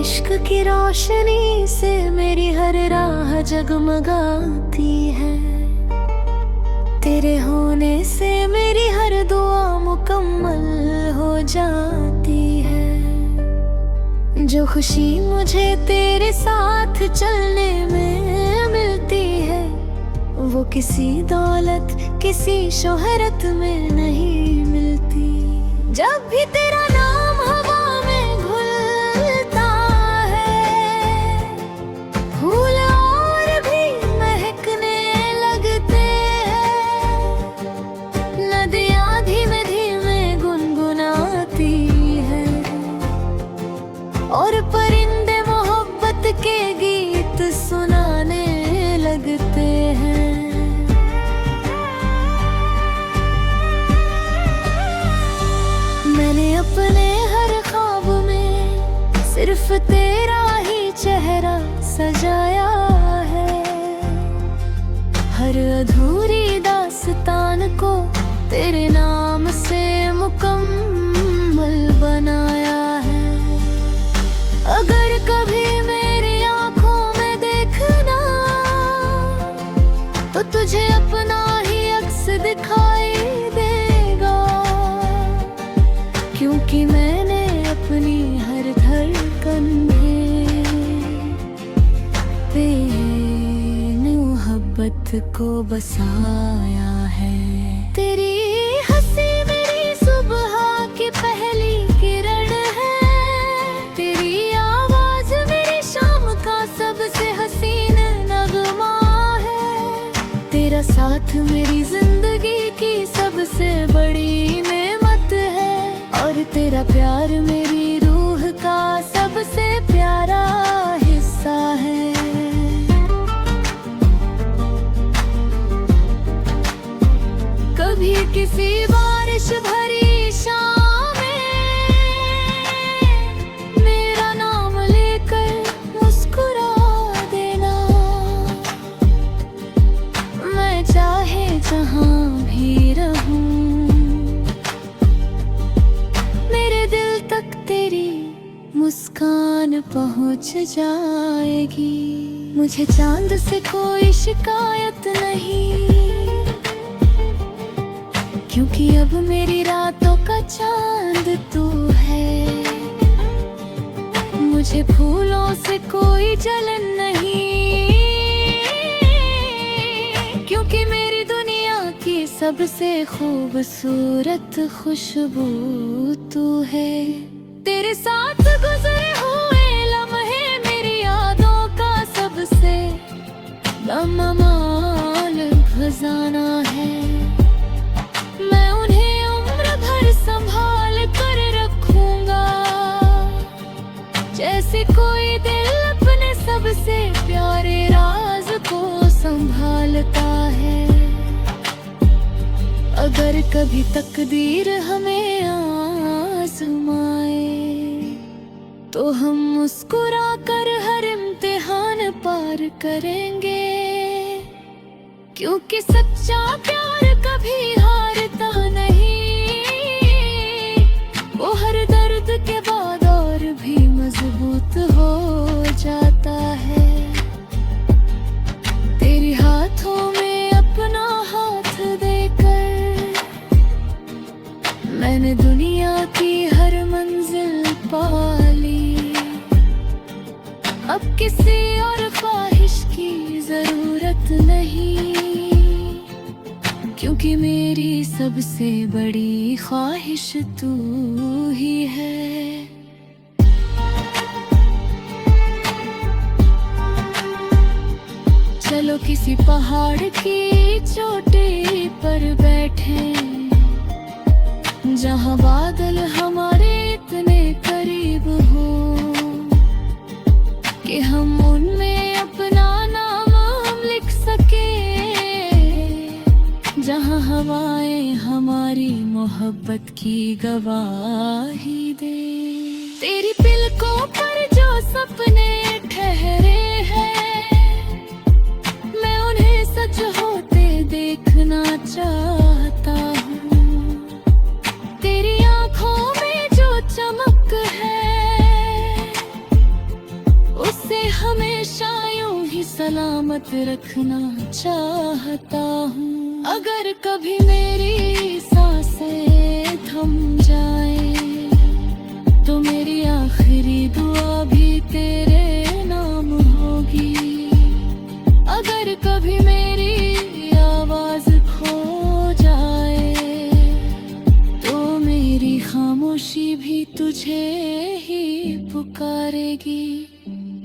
इश्क की रोशनी से मेरी हर राह जगमगाती है। तेरे होने से मेरी हर दुआ मुकम्मल हो जाती है। जो खुशी मुझे तेरे साथ चलने में मिलती है, वो किसी दौलत किसी शोहरत में नहीं मिलती। जब भी तेरा नाम हवा में घुलता है, फूल और भी महकने लगते हैं। नदियाँ धीमे धीमे गुनगुनाती है और परिंदे मोहब्बत के गीत सुनाने लगते हैं। मैंने अपने हर ख्वाब में सिर्फ तेरा ही चेहरा सजाया है। हर अधूरी दास्तान को तेरे नाम से मुकम्मल बनाया है। अगर कभी मेरी आँखों में देखना तो तुझे अपना ही अक्स दिखाई देगा, क्योंकि मैंने अपनी हर धड़कन पे मोहब्बत को बसाया है। तेरी हंसी मेरी सुबह की पहली किरण है। तेरी आवाज मेरी शाम का सबसे हसीन नगमा है। तेरा साथ मेरी जिंदगी की सबसे बड़ी नेमत है और तेरा प्यार मेरी रूह का सबसे प्यारा हिस्सा है। कभी किसी बारिश भरी शाम में मेरा नाम लेकर मुस्कुरा देना। मैं चाहे जहाँ भी रहूं, मेरे दिल तक तेरी मुस्कान पहुँच जाएगी। मुझे चांद से कोई शिकायत नहीं, क्योंकि अब मेरी रातों का चांद तू है। मुझे फूलों से कोई जलन नहीं, क्योंकि मेरी दुनिया की सबसे खूबसूरत खुशबू तू है। तेरे साथ गुजरे हुए लम्हे मेरी यादों का सबसे बेमाल खजाना है। मैं उन्हें उम्र भर संभाल कर रखूंगा, जैसे कोई दिल अपने सबसे प्यारे राज को संभालता है। अगर कभी तकदीर हमें आजमाए तो हम मुस्कुरा कर हर इम्तिहान पार करेंगे, क्योंकि सच्चा प्यार कभी हारता नहीं। वो हर दर्द के बाद और भी मजबूत हो जाता है। तेरे हाथों में अपना हाथ देकर मैंने दुनिया की हर मंजिल पा ली। अब किसी और ख्वाहिश की जरूरत नहीं, क्योंकि मेरी सबसे बड़ी ख्वाहिश तू ही है। चलो किसी पहाड़ की चोटी पर बैठे, जहां बादल हमारे इतने करीब हो कि हम उनमें अपना नाम लिख सके। जहां हवाएं हमारी मोहब्बत की गवाही दे। तेरी पलकों पर जो सपने ठहरे हैं, मैं उन्हें सच होते देखना चाहता हूँ। तेरी आंखों में जो चमक है, सलामत रखना चाहता हूँ। अगर कभी मेरी सांसें थम जाए तो मेरी आखिरी दुआ भी तेरे नाम होगी। अगर कभी मेरी आवाज खो जाए तो मेरी खामोशी भी तुझे ही पुकारेगी।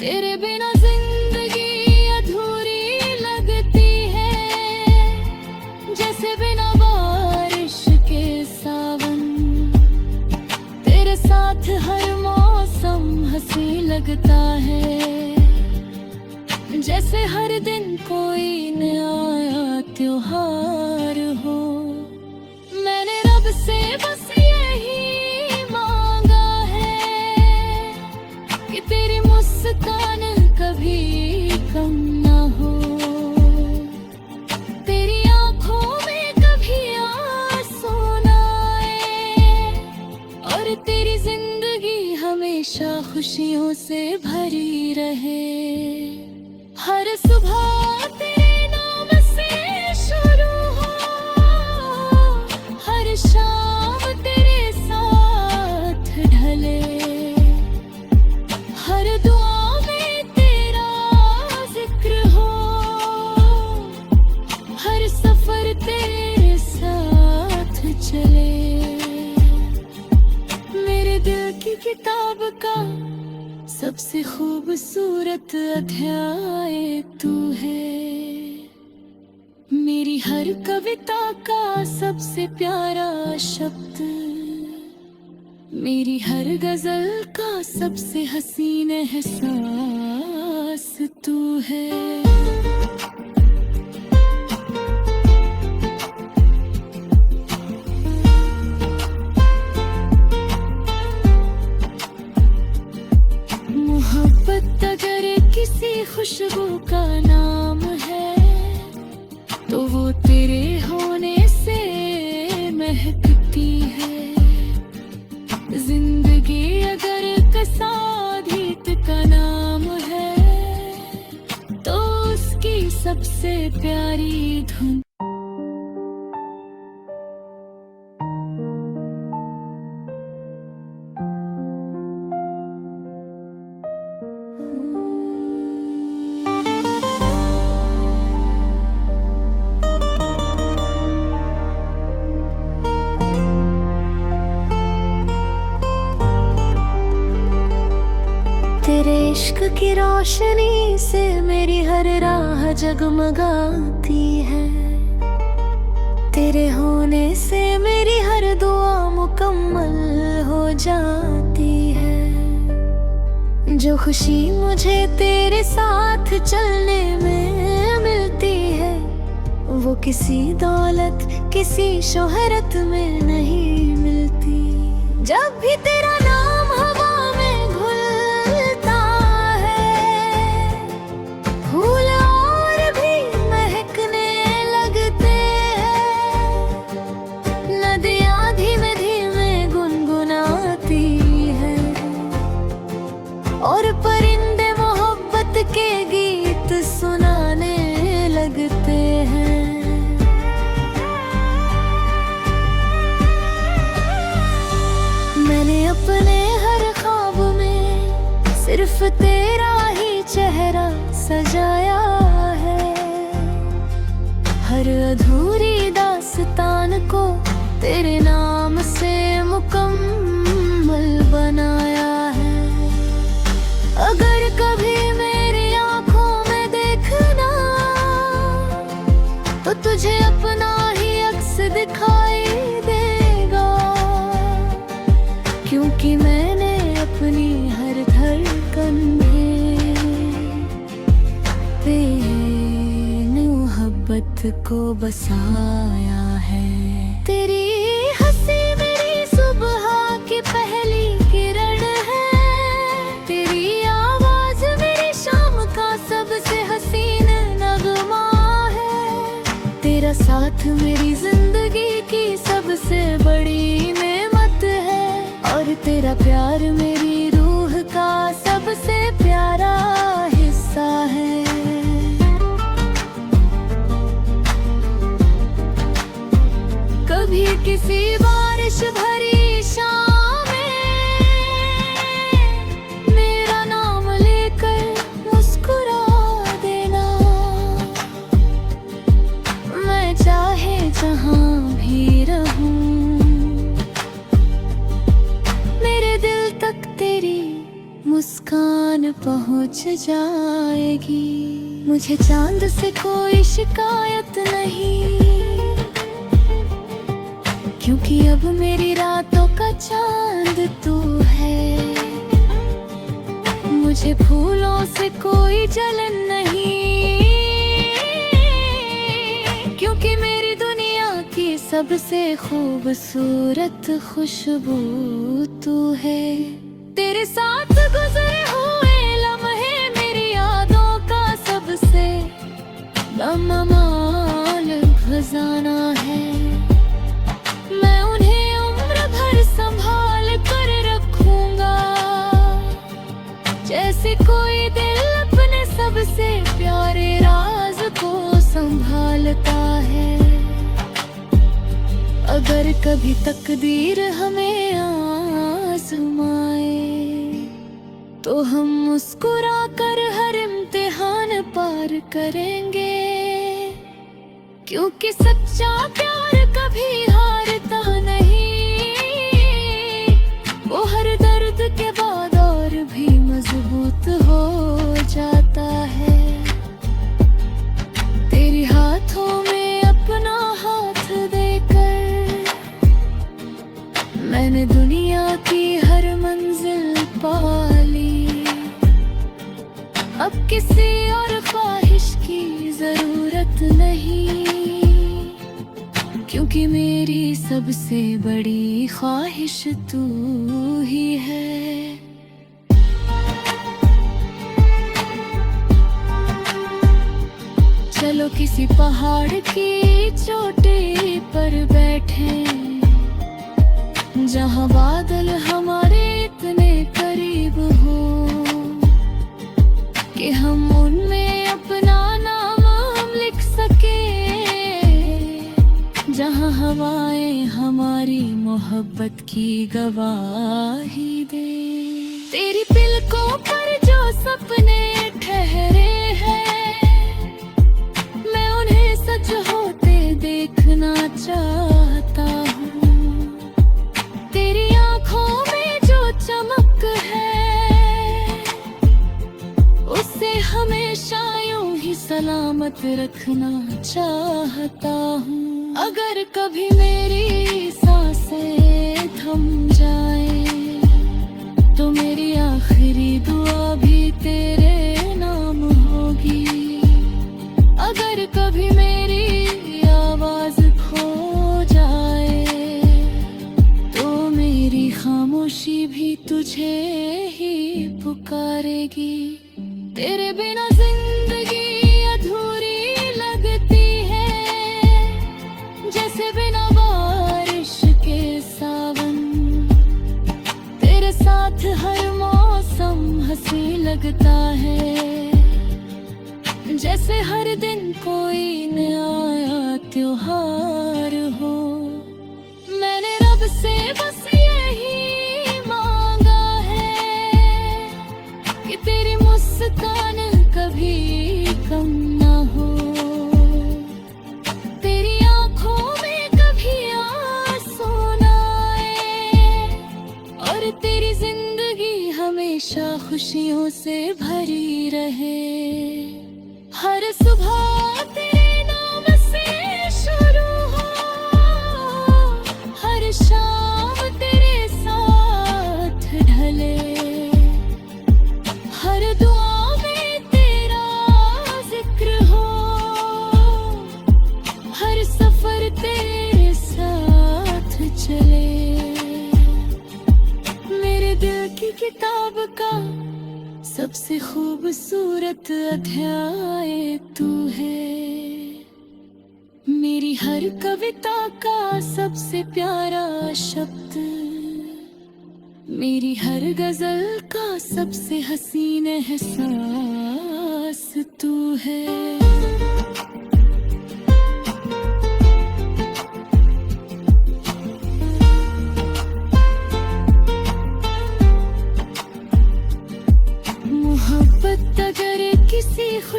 तेरे बिना जिंदगी अधूरी लगती है, जैसे बिना बारिश के सावन। तेरे साथ हर मौसम हंसी लगता है, जैसे हर दिन कोई नया त्योहार हो। मैंने रब से बस यही मांगा है कि तेरी मुस्कान कभी कम ना हो, तेरी आंखों में कभी आंसू ना आए, और तेरी जिंदगी हमेशा खुशियों से भरी रहे। हर सुबह तेरे नाम से शुरू हो, हर शाम तेरे साथ ढले, हर दुआ में तेरा जिक्र हो, हर सफर तेरे साथ चले। मेरे दिल की किताब का सबसे खूबसूरत अध्याय तू है, मेरी हर कविता का सबसे प्यारा शब्द, मेरी हर गजल का सबसे हसीन एहसास तू है। मोहब्बत अगर किसी खुशबू का नाम है तो वो तेरे होने से महकती है। जिंदगी अगर कसादीत का नाम है तो उसकी सबसे प्यारी धुन। तेरे इश्क की रोशनी से मेरी हर राह जगमगाती है, तेरे होने से मेरी हर दुआ मुकम्मल हो जाती है। जो खुशी मुझे तेरे साथ चलने में मिलती है वो किसी दौलत किसी शोहरत में नहीं मिलती। जब भी तेरा नाम हवा में घुलता है फूल और भी महकने लगते हैं, नदियाँ धीमे धीमे गुनगुनाती है और परिंदे मोहब्बत के गीत सुनाने लगते हैं। मैंने अपने हर ख्वाब में सिर्फ तेरा ही चेहरा सजाया है, हर अधूरी दास्तान को तेरे नाम से मुकम्मल बनाया है। अगर कभी मेरी आंखों में देखना तो तुझे अपना ही अक्स दिखाई देगा, क्योंकि मैंने अपनी हर धड़कन में तेरी मोहब्बत को बसाया है। तेरी हंसी मेरी सुबह की पहली किरण है, तेरी आवाज मेरी शाम का सबसे हसीन नगमा है, तेरा साथ मेरी जिंदगी की सबसे बड़ी नेमत है और तेरा प्यार मेरी रूह का सबसे प्यारा हिस्सा है। कभी किसी बारिश भरी शाम में मेरा नाम लेकर मुस्कुरा देना। मैं चाहे जहां भी रहूं, मेरे दिल तक तेरी मुस्कान पहुंच जाएगी। मुझे चांद से कोई शिकायत नहीं, क्योंकि अब मेरी रातों का चांद तू है। मुझे फूलों से कोई जलन नहीं, क्योंकि मेरी दुनिया की सबसे खूबसूरत खुशबू तू है। तेरे साथ गुजरे हुए लम्हे मेरी यादों का सबसे बेमाल खजाना है। मैं उन्हें उम्र भर संभाल कर रखूंगा, जैसे कोई दिल अपने सबसे प्यारे राज को संभालता है। अगर कभी तकदीर हमें आज़माए तो हम मुस्कुरा कर हर इम्तिहान पार करेंगे, क्योंकि सच्चा प्यार कभी हारता नहीं। वो हर दर्द के बाद और भी मजबूत हो जाता है। तेरे हाथों में अपना हाथ देकर मैंने दुनिया की हर मंजिल पा ली। अब किसी और ख्वाहिश की जरूरत नहीं, क्योंकि मेरी सबसे बड़ी ख्वाहिश तू ही है। चलो किसी पहाड़ की चोटी पर बैठे, जहां बादल हमारे इतने करीब हो कि हम उनमें अपना नाम हम लिख सके, जहां हवाएं हमारी मोहब्बत की गवाही दे। तेरी पलकों पर जो सपने ठहरे हैं, मैं उन्हें सच होते देखना चाहता हूँ। तेरी आंखों में जो चमक है, उसे हमेशा यूं ही सलामत रखना चाहता हूँ। अगर कभी मेरी सांसें थम जाए तो मेरी आखिरी दुआ भी तेरे नाम होगी। अगर कभी मेरी आवाज खो जाए तो मेरी खामोशी भी तुझे ही पुकारेगी। तेरे बिना जिंदगी अधूरी लगती है, जैसे बिना बारिश के सावन। तेरे साथ हर मौसम हंसी लगता है, जैसे हर दिन कोई नया त्योहार हो। मैंने रब से बस यही मांगा है कि तेरी मुस्कान कभी कम ना हो, तेरी आंखों में कभी आंसू ना आए, और तेरी जिंदगी हमेशा खुशियों से भरी रहे। हर सुबह तेरे नाम से शुरू हो, हर शाम तेरे साथ ढले, हर दुआ में तेरा जिक्र हो, हर सफर तेरे साथ चले। मेरे दिल की किताब का सबसे खूबसूरत अध्याय तू है। मेरी हर कविता का सबसे प्यारा शब्द, मेरी हर गजल का सबसे हसीन एहसास तू है।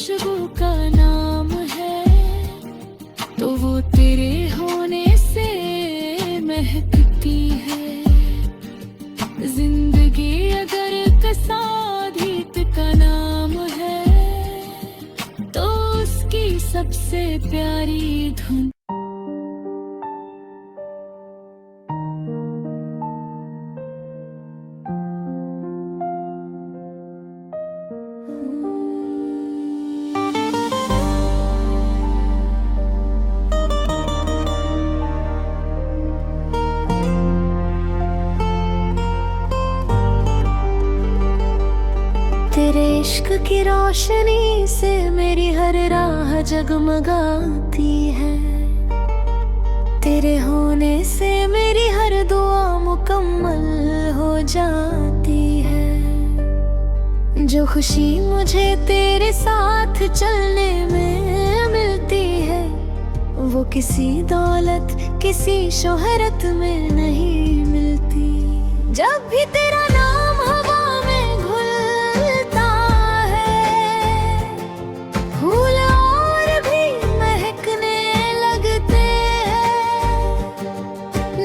खुशबू का नाम है, तो वो तेरे होने से महकती है। जिंदगी अगर कसादीत का नाम है, तो उसकी सबसे प्यारी धुन। तेरे इश्क की रोशनी से मेरी हर राह जगमगाती है। तेरे होने से मेरी हर दुआ मुकम्मल हो जाती है। जो खुशी मुझे तेरे साथ चलने में मिलती है, वो किसी दौलत किसी शोहरत में नहीं मिलती। जब भी तेरा नाम हवा में घुलता है, फूल और भी महकने लगते हैं।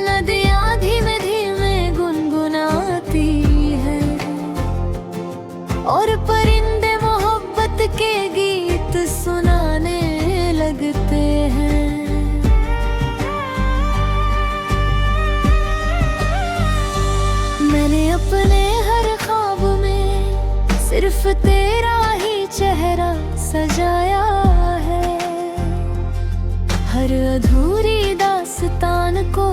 नदियाँ धीमे धीमे गुनगुनाती है, और परिंदे मोहब्बत के गीत सुनाने लगते हैं। मैंने अपने हर ख्वाब में सिर्फ तेरा ही चेहरा सजाया है। हर अधूरी दास्तान को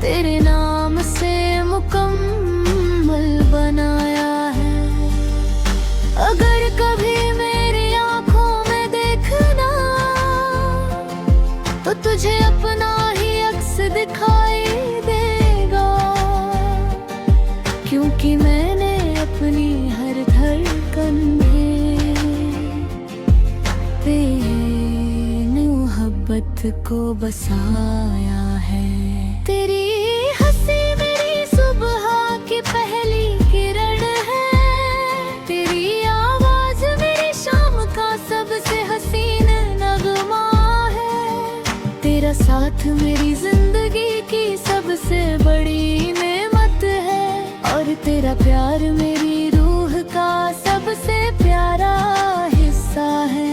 तेरे नाम से मुकम्मल बनाया है। अगर कभी मेरी आँखों में देखना, तो तुझे अपना ही अक्स दिखाई देगा। क्योंकि मैंने अपनी हर धड़कन में मोहब्बत को बसाया है। तेरी हंसी मेरी सुबह की पहली किरण है। तेरी आवाज मेरी शाम का सबसे हसीन नगमा है। तेरा साथ मेरी जिंदगी की सबसे बड़ी नेमत है, और तेरा प्यार मेरी रूह का सबसे प्यारा हिस्सा है।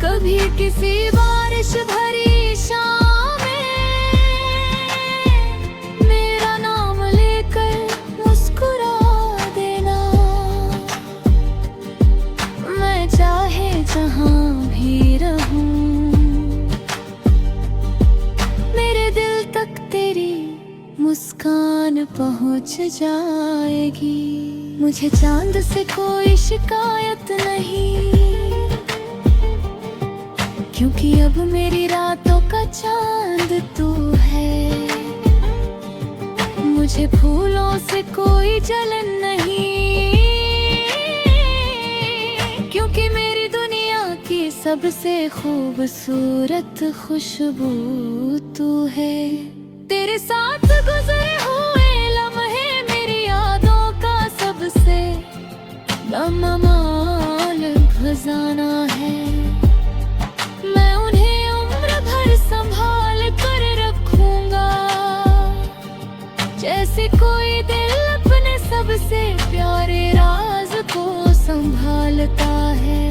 कभी किसी बारिश भरी शाम में मेरा नाम लेकर मुस्कुरा देना। मैं चाहे जहां भी रहूं, मेरे दिल तक तेरी मुस्कान पहुंच जाएगी। मुझे चांद से कोई शिकायत नहीं, क्योंकि अब मेरी रातों का चांद तू है। मुझे फूलों से कोई जलन नहीं, क्योंकि मेरी दुनिया की सबसे खूबसूरत खुशबू तू है। तेरे साथ गुजरे हुए लम्हे मेरी यादों का सबसे बेमाल खजाना है। मैं उन्हें उम्र भर संभाल कर रखूंगा, जैसे कोई दिल अपने सबसे प्यारे राज को संभालता है।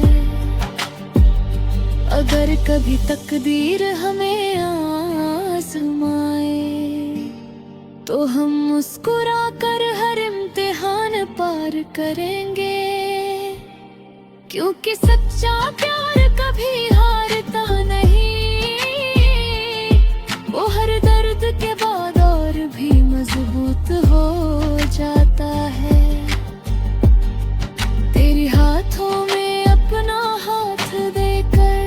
अगर कभी तकदीर हमें आजमाए, तो हम मुस्कुरा कर हर इम्तिहान पार करेंगे। क्योंकि सच्चा प्यार कभी हारता नहीं, वो हर दर्द के बाद और भी मजबूत हो जाता है। तेरे हाथों में अपना हाथ देकर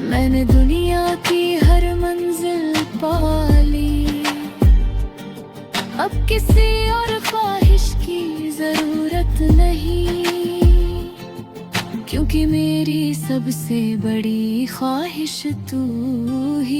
मैंने दुनिया की हर मंजिल पा ली। अब किसी और ख्वाहिश की जरूरत नहीं, क्योंकि मेरी सबसे बड़ी ख्वाहिश तू ही